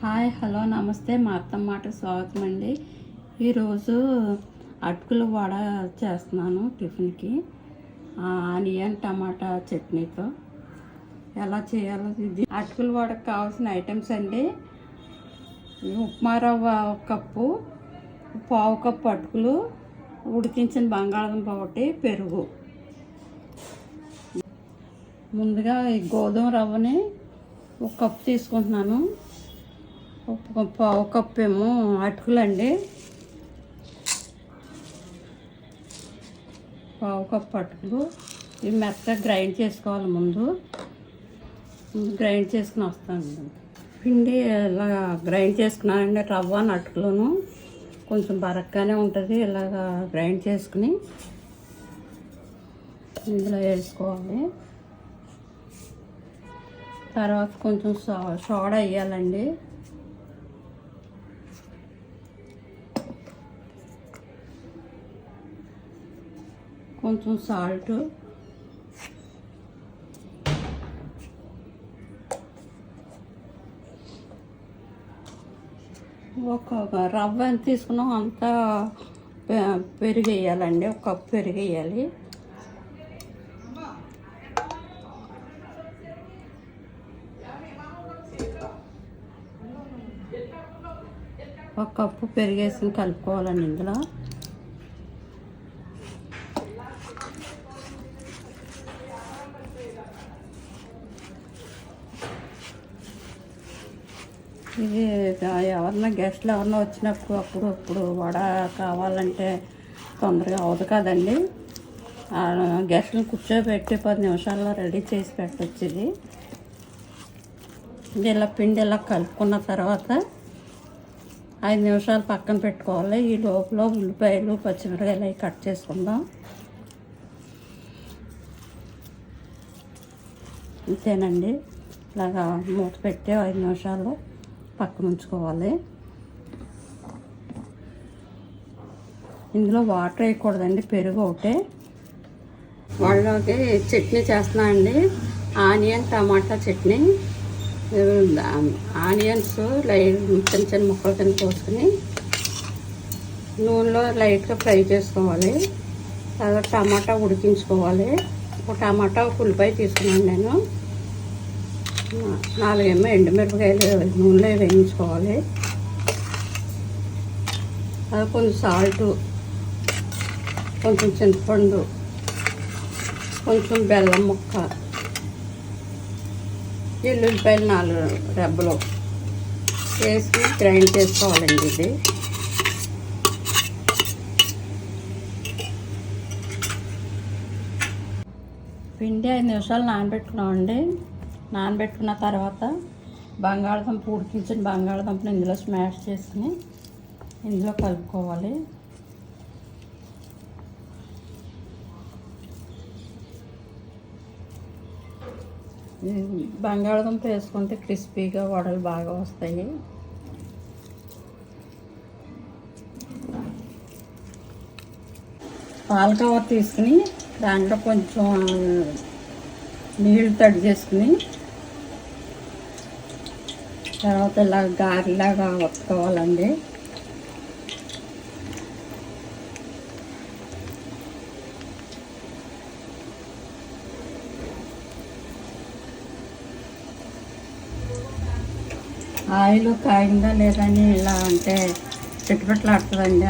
Hi hello నమస్తే మా అత్తమ్మ మాట స్వాగతం అండి. ఈరోజు అటుకుల వడ చేస్తున్నాను టిఫిన్కి. ఆనియన్ టమాటా చట్నీతో ఎలా చేయాలో ఇది అటుకుల వడకు కావాల్సిన ఐటమ్స్ అండి. ఉప్మా రవ్వ 1 కప్పు, పావు కప్పు అటుకులు, ఉడికించిన బంగాళదుంప ఒకటి, పెరుగు. ముందుగా ఈ గోధుమ రవ్వని 1 కప్పు తీసుకుంటున్నాను. పావు కప్పు ఏమో అటుకులు అండి, పావు కప్పు అటుకులు. ఇవి మెత్తగా గ్రైండ్ చేసుకోవాలి. ముందు గ్రైండ్ చేసుకుని వస్తాను. పిండి ఇలా గ్రైండ్ చేసుకున్నానండి. రవ్వ అటుకులను కొంచెం బరక్గానే ఉంటుంది. ఇలాగ గ్రైండ్ చేసుకుని ఇందులో వేసుకోవాలి. తర్వాత కొంచెం సోడా వేయాలండి. కొంచెం సాల్ట్, ఒక రవ్వ ఎంత తీసుకున్నాం అంత పెరుగు వేయాలండి. 1 కప్పు పెరుగు వేయాలి. ఒక కప్పు పెరుగు వేసుకుని కలుపుకోవాలండి. ఇందులో ఇది ఎవరన్నా గెస్ట్లు ఎవరన్నా వచ్చినప్పుడు అప్పుడు వడ కావాలంటే తొందరగా అవదు కదండి. గెస్ట్లను కూర్చోబెట్టి 10 నిమిషాల్లో రెడీ చేసి పెట్టచ్చు. ఇది ఇలా పిండి ఇలా కలుపుకున్న తర్వాత 5 నిమిషాలు పక్కన పెట్టుకోవాలి. ఈ లోపల ఉల్లిపాయలు పచ్చిమిరకాయలు అవి కట్ చేసుకుందాం. అంతేనండి. ఇలాగా మూత పెట్టి 5 నిమిషాలు పక్కన ఉంచుకోవాలి. ఇందులో వాటర్ వేయకూడదండి, పెరుగు ఒకటే. వాళ్ళకి చట్నీ చేస్తున్నా అండి. ఆనియన్ టమాటా చట్నీ. ఆనియన్స్ చిన్న చిన్న ముక్కలు కింద కోసుకుని నూనెలో లైట్గా ఫ్రై చేసుకోవాలి. తర్వాత టమాటా ఉడికించుకోవాలి. ఒక టమాటా, ఒక ఉల్లిపాయ తీసుకున్నాను నేను. 4 ఏమో ఎండుమిరపకాయలు నూనెలో వేయించుకోవాలి. అది కొంచెం సాల్టు, కొంచెం చింతపండు, కొంచెం బెల్లం ముక్క, ఎల్లుల్లిపాయలు 4 రెబ్బలు వేసి గ్రైండ్ చేసుకోవాలండి. ఇది పిండి 5 నిమిషాలు నానబెట్టుకున్నామండి. నానబెట్టుకున్న తర్వాత బంగాళదుంప, ఉడికించిన బంగాళదుంపని ఇందులో స్మాష్ చేసుకుని ఇందులో కలుపుకోవాలి. బంగాళదుంప వేసుకుంటే క్రిస్పీగా వడలు బాగా వస్తాయి. పాల కవర్ తీసుకుని దాంట్లో కొంచెం నీళ్ళు తడి చేసుకుని తర్వాత ఇలా గారెలాగా వత్తుకోవాలండి. ఆయిల్ కాగిందా లేదని ఇలా అంటే చిట్టుపట్లాడుతుందండి.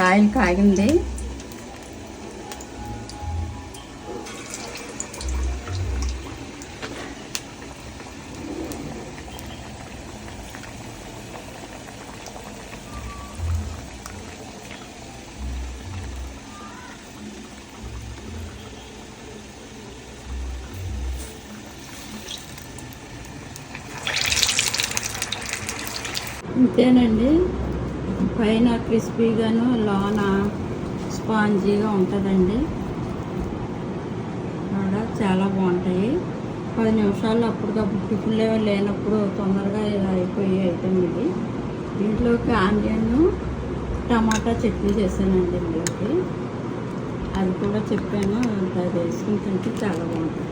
ఆయిల్ కాగింది. అంతేనండి. పైన క్రిస్పీగాను లోన స్పాంజీగా ఉంటుందండి. చాలా బాగుంటాయి. 10 నిమిషాల్లో అప్పటికప్పుడు టిఫిన్లో లేనప్పుడు తొందరగా ఇలా అయిపోయి ఐటమ్ ఇది. దీంట్లోకి ఆనియన్ టమాటా చట్నీ చేశానండి. ఇందులోకి అది కూడా చెప్పాను. అది వేసుకుని తింటే చాలా బాగుంటుంది.